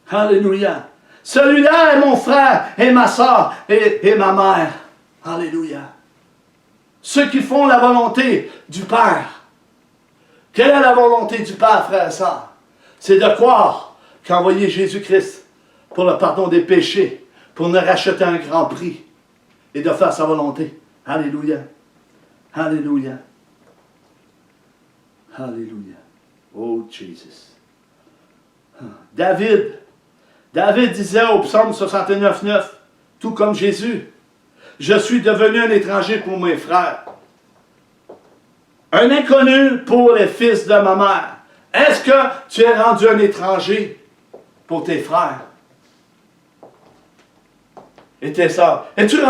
Speaker 1: Alléluia. Celui-là est mon frère et ma sœur et ma mère. Alléluia. Ceux qui font la volonté du Père. Quelle est la volonté du Père, frère et sœur? C'est de croire qu'a envoyé Jésus-Christ pour le pardon des péchés, pour nous racheter un grand prix et de faire sa volonté. Alléluia. Alléluia. Alléluia. Oh, Jesus. David disait au psaume 69, 9, tout comme Jésus, je suis devenu un étranger pour mes frères, un inconnu pour les fils de ma mère. Est-ce que tu es rendu un étranger pour tes frères et tes sœurs? Es-tu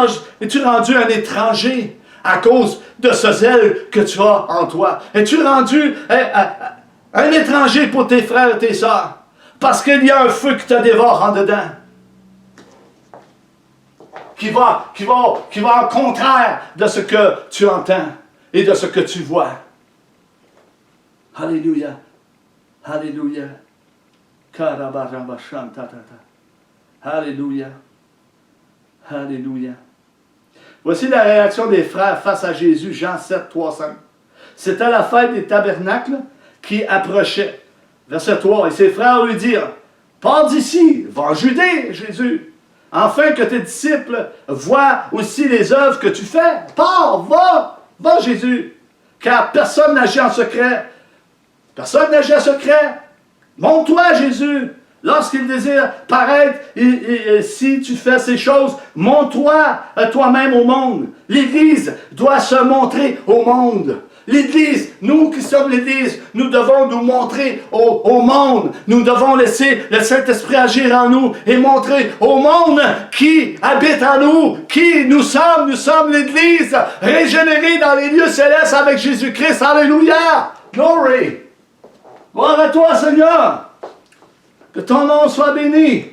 Speaker 1: rendu un étranger à cause de ce zèle que tu as en toi? Es-tu rendu un étranger pour tes frères et tes sœurs? Parce qu'il y a un feu qui te dévore en dedans. Qui va en contraire de ce que tu entends et de ce que tu vois. Alléluia. Alléluia. Alléluia. Alléluia. Voici la réaction des frères face à Jésus, Jean 7, 3, 5. C'était la fête des tabernacles qui approchait. Verset 3. Et ses frères lui dirent, pars d'ici, va en Judée, Jésus, afin que tes disciples voient aussi les œuvres que tu fais. Pars, va Jésus, car personne n'agit en secret. Personne n'agit en secret. Montre-toi, Jésus. Lorsqu'il désire paraître, si tu fais ces choses, montre-toi toi-même au monde. L'Église doit se montrer au monde. L'Église, nous qui sommes l'Église, nous devons nous montrer au monde. Nous devons laisser le Saint-Esprit agir en nous et montrer au monde qui habite en nous, qui nous sommes. Nous sommes l'Église régénérée dans les lieux célestes avec Jésus-Christ. Alléluia! Glory! Gloire à toi, Seigneur! Que ton nom soit béni.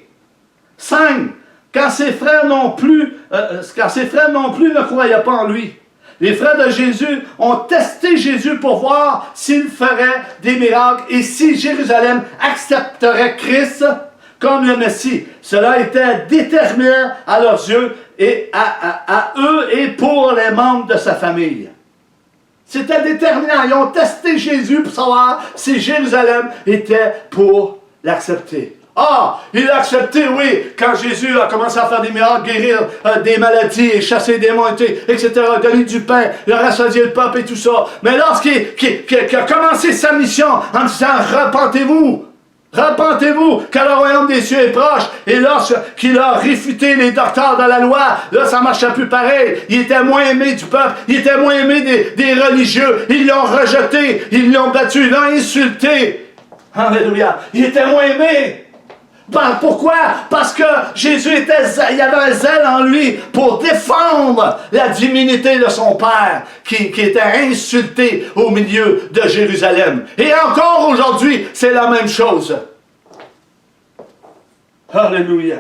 Speaker 1: 5. Car ses frères non plus ne croyaient pas en lui. Les frères de Jésus ont testé Jésus pour voir s'il ferait des miracles et si Jérusalem accepterait Christ comme le Messie. Cela était déterminant à leurs yeux et à eux et pour les membres de sa famille. C'était déterminant. Ils ont testé Jésus pour savoir si Jérusalem était pour l'accepter. Ah, il l'a accepté, oui, quand Jésus a commencé à faire des miracles, guérir des maladies, et chasser des démons, etc., donner du pain, il a rassasié le peuple et tout ça. Mais lorsqu'il a commencé sa mission en disant « Repentez-vous », repentez-vous, car le royaume des cieux est proche. Et lorsqu'il a réfuté les docteurs de la loi, là, ça ne marchait plus pareil. Il était moins aimé du peuple, il était moins aimé des religieux. Ils l'ont rejeté, ils l'ont battu, ils l'ont insulté. Alléluia. Il était moins aimé. Pourquoi? Parce que Jésus il y avait un zèle en lui pour défendre la divinité de son Père qui était insulté au milieu de Jérusalem. Et encore aujourd'hui, c'est la même chose. Alléluia.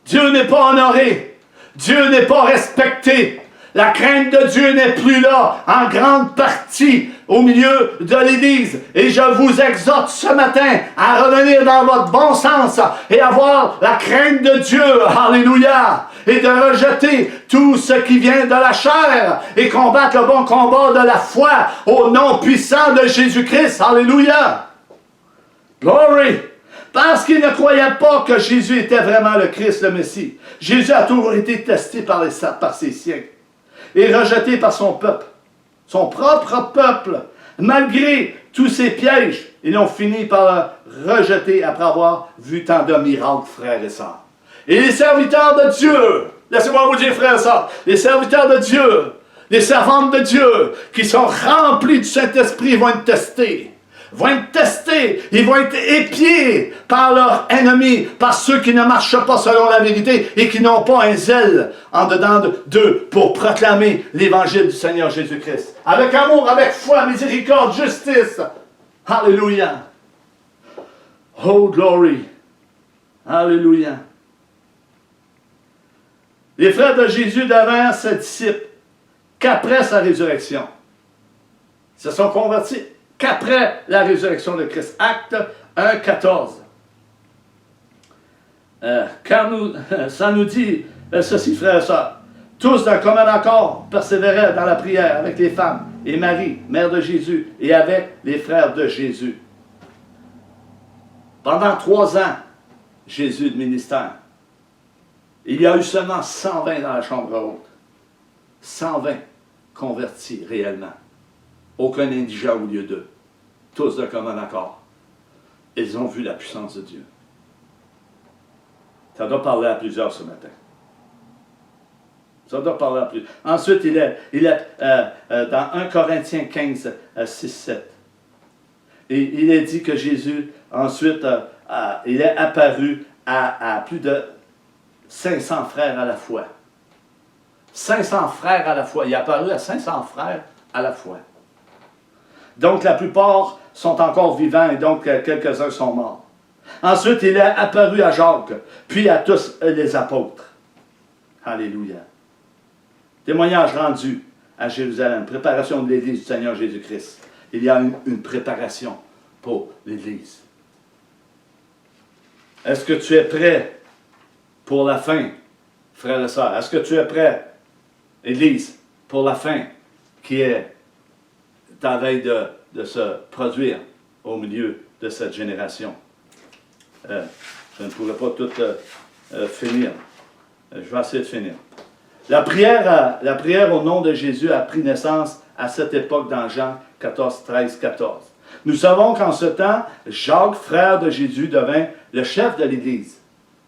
Speaker 1: Dieu n'est pas honoré. Dieu n'est pas respecté. La crainte de Dieu n'est plus là, en grande partie, au milieu de l'Église. Et je vous exhorte ce matin à revenir dans votre bon sens et avoir la crainte de Dieu, alléluia, et de rejeter tout ce qui vient de la chair et combattre le bon combat de la foi au nom puissant de Jésus-Christ, alléluia. Glory! Parce qu'ils ne croyaient pas que Jésus était vraiment le Christ, le Messie. Jésus a toujours été testé par ses siècles et rejeté par son peuple, son propre peuple. Malgré tous ces pièges, ils ont fini par le rejeter après avoir vu tant de miracles, frères et sœurs. Et les serviteurs de Dieu, laissez-moi vous dire, frères et sœurs, les serviteurs de Dieu, les servantes de Dieu, qui sont remplis du Saint-Esprit, vont être testés. Vont être testés, ils vont être épiés par leurs ennemis, par ceux qui ne marchent pas selon la vérité et qui n'ont pas un zèle en dedans d'eux pour proclamer l'évangile du Seigneur Jésus-Christ. Avec amour, avec foi, miséricorde, justice. Alléluia. Oh, glory. Alléluia. Les frères de Jésus devinrent ses disciples qu'après sa résurrection. Ils se sont convertis qu'après la résurrection de Christ. Acte 1, 14. Car ça nous dit ceci, frères et sœurs. Tous d'un commun accord persévéraient dans la prière avec les femmes et Marie, mère de Jésus, et avec les frères de Jésus. Pendant 3 ans, Jésus de ministère, il y a eu seulement 120 dans la chambre haute. 120 convertis réellement. Aucun indigent au lieu d'eux. Tous de commun accord. Ils ont vu la puissance de Dieu. Ça doit parler à plusieurs ce matin. Ça doit parler à plusieurs. Ensuite, il est dans 1 Corinthiens 15, 6, 7. Et il est dit que Jésus, ensuite, il est apparu à plus de 500 frères à la fois. 500 frères à la fois. Il est apparu à 500 frères à la fois. Donc, la plupart sont encore vivants et donc quelques-uns sont morts. Ensuite, il est apparu à Jacques, puis à tous les apôtres. Alléluia. Témoignage rendu à Jérusalem. Préparation de l'Église du Seigneur Jésus-Christ. Il y a une préparation pour l'Église. Est-ce que tu es prêt pour la fin, frères et sœurs? Est-ce que tu es prêt, Église, pour la fin qui est en veille de se produire au milieu de cette génération? Je ne pourrai pas tout finir. Je vais essayer de finir. La prière au nom de Jésus a pris naissance à cette époque dans Jean 14, 13, 14. Nous savons qu'en ce temps, Jacques, frère de Jésus, devint le chef de l'Église.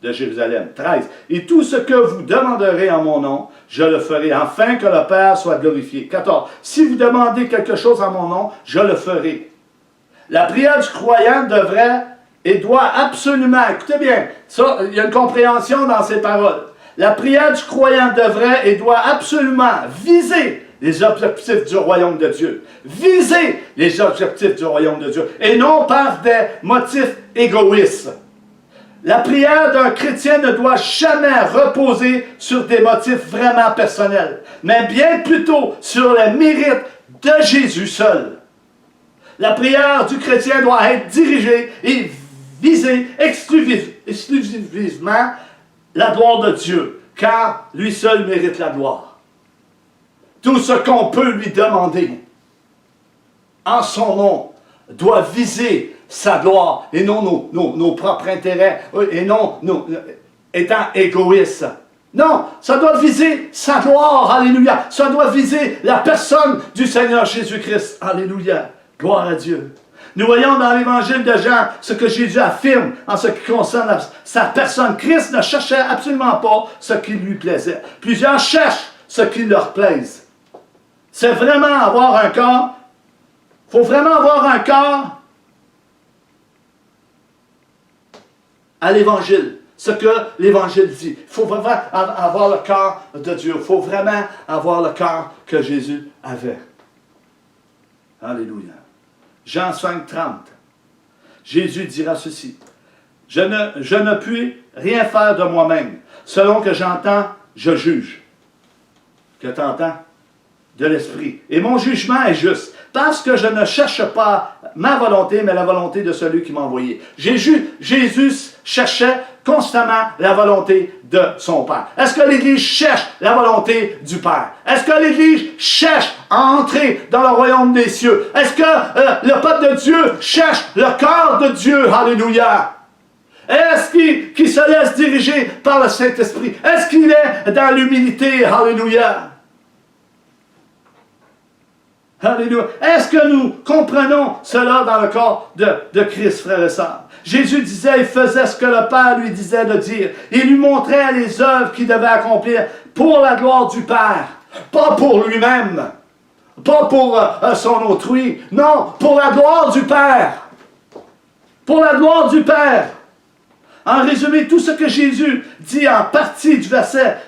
Speaker 1: de Jérusalem. 13. Et tout ce que vous demanderez en mon nom, je le ferai, afin que le Père soit glorifié. 14. Si vous demandez quelque chose en mon nom, je le ferai. La prière du croyant devrait et doit absolument, écoutez bien, ça, il y a une compréhension dans ces paroles. La prière du croyant devrait et doit absolument viser les objectifs du royaume de Dieu. Viser les objectifs du royaume de Dieu. Et non par des motifs égoïstes. La prière d'un chrétien ne doit jamais reposer sur des motifs vraiment personnels, mais bien plutôt sur les mérites de Jésus seul. La prière du chrétien doit être dirigée et viser exclusivement la gloire de Dieu, car lui seul mérite la gloire. Tout ce qu'on peut lui demander en son nom doit viser sa gloire et non nos propres intérêts et non étant égoïstes. Non, ça doit viser sa gloire, alléluia. Ça doit viser la personne du Seigneur Jésus-Christ, alléluia. Gloire à Dieu. Nous voyons dans l'évangile de Jean ce que Jésus affirme en ce qui concerne sa personne. Christ ne cherchait absolument pas ce qui lui plaisait. Plusieurs cherchent ce qui leur plaise. C'est vraiment avoir un corps. Il faut vraiment avoir un corps à l'évangile. Ce que l'évangile dit. Il faut vraiment avoir le cœur de Dieu. Il faut vraiment avoir le cœur que Jésus avait. Alléluia. Jean 5, 30. Jésus dira ceci. Je ne puis rien faire de moi-même. Selon que j'entends, je juge. Que tu entends? De l'Esprit. Et mon jugement est juste. Parce que je ne cherche pas ma volonté, mais la volonté de celui qui m'a envoyé. Jésus cherchait constamment la volonté de son Père. Est-ce que l'Église cherche la volonté du Père? Est-ce que l'Église cherche à entrer dans le royaume des cieux? Est-ce que le peuple de Dieu cherche le cœur de Dieu? Alléluia! Est-ce qu'il se laisse diriger par le Saint-Esprit? Est-ce qu'il est dans l'humilité? Alléluia! Alléluia. Est-ce que nous comprenons cela dans le corps de Christ, frères et sœurs? Jésus disait, il faisait ce que le Père lui disait de dire. Il lui montrait les œuvres qu'il devait accomplir pour la gloire du Père. Pas pour lui-même. Pas pour son autrui. Non, pour la gloire du Père. Pour la gloire du Père. En résumé, tout ce que Jésus dit à partir du verset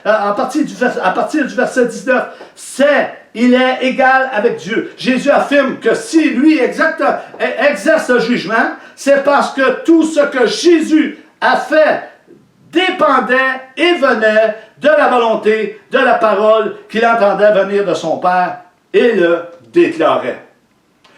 Speaker 1: 19, c'est il est égal avec Dieu. Jésus affirme que si lui exerce le jugement, c'est parce que tout ce que Jésus a fait dépendait et venait de la volonté, de la parole qu'il entendait venir de son Père et le déclarait.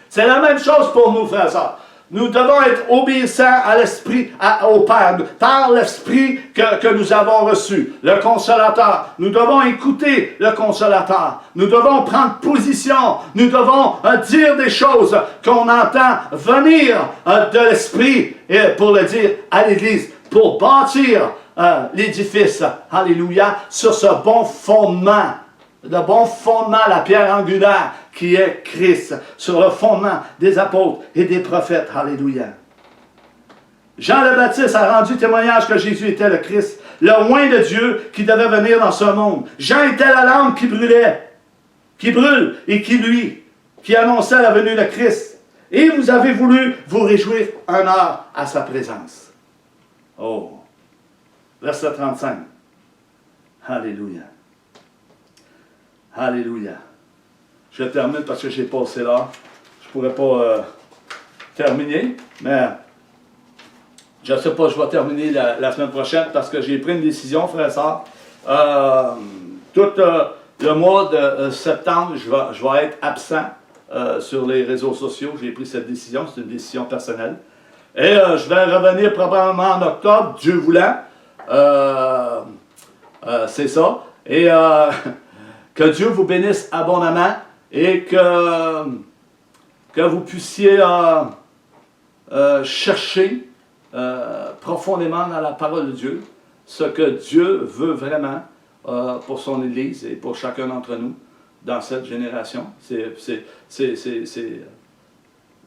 Speaker 1: C'est la même chose pour nous, frères et sœurs. Nous devons être obéissants à l'Esprit, au Père, par l'Esprit que nous avons reçu, le Consolateur. Nous devons écouter le Consolateur. Nous devons prendre position. Nous devons dire des choses qu'on entend venir de l'Esprit pour le dire à l'Église, pour bâtir l'édifice, alléluia, sur ce bon fondement. Le bon fondement, la pierre angulaire qui est Christ, sur le fondement des apôtres et des prophètes. Alléluia. Jean le Baptiste a rendu témoignage que Jésus était le Christ, le oint de Dieu qui devait venir dans ce monde. Jean était la lampe qui brûlait, qui brûle et qui annonçait la venue de Christ. Et vous avez voulu vous réjouir un heure à sa présence. Oh! Verset 35. Alléluia. Alléluia. Je termine parce que j'ai passé là. Je ne pourrais pas terminer, mais je ne sais pas, je vais terminer la semaine prochaine parce que j'ai pris une décision, frère et sœur. Tout le mois de septembre, je vais être absent sur les réseaux sociaux. J'ai pris cette décision, c'est une décision personnelle. Et je vais revenir probablement en octobre, Dieu voulant. C'est ça. Et que Dieu vous bénisse abondamment et que vous puissiez chercher profondément dans la parole de Dieu ce que Dieu veut vraiment pour son Église et pour chacun d'entre nous dans cette génération.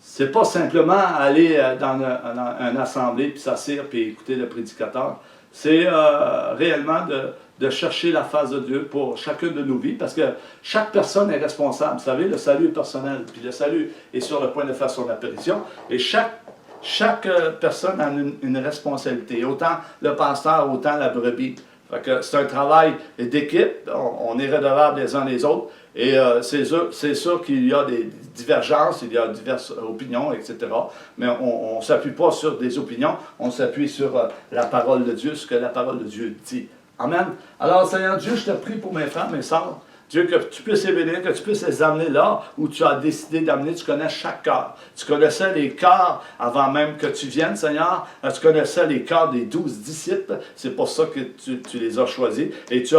Speaker 1: C'est pas simplement aller dans une assemblée puis s'asseoir puis écouter le prédicateur. c'est réellement de chercher la face de Dieu pour chacune de nos vies, parce que chaque personne est responsable. Vous savez, le salut est personnel, puis le salut est sur le point de faire son apparition, et chaque personne a une responsabilité, autant le pasteur, autant la brebis. Fait que c'est un travail d'équipe, on est redevables les uns les autres, et c'est sûr qu'il y a des divergences, il y a diverses opinions, etc. Mais on ne s'appuie pas sur des opinions, on s'appuie sur la parole de Dieu, ce que la parole de Dieu dit. Amen. Alors, Seigneur Dieu, je te prie pour mes frères, mes sœurs. Dieu, que tu puisses les bénir, que tu puisses les amener là où tu as décidé d'amener. Tu connais chaque cœur. Tu connaissais les cœurs avant même que tu viennes, Seigneur. Tu connaissais les cœurs des 12 disciples. C'est pour ça que tu les as choisis. Et tu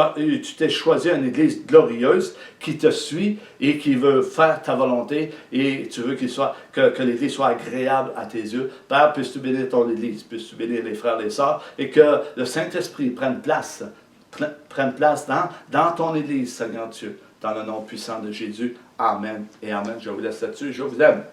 Speaker 1: t'es choisi une église glorieuse qui te suit et qui veut faire ta volonté. Et tu veux que l'église soit agréable à tes yeux. Père, puisses-tu bénir ton église, puisses-tu bénir les frères et les sœurs, et que le Saint-Esprit prenne place dans ton Église, Seigneur Dieu, dans le nom puissant de Jésus. Amen et Amen. Je vous laisse là-dessus. Je vous aime.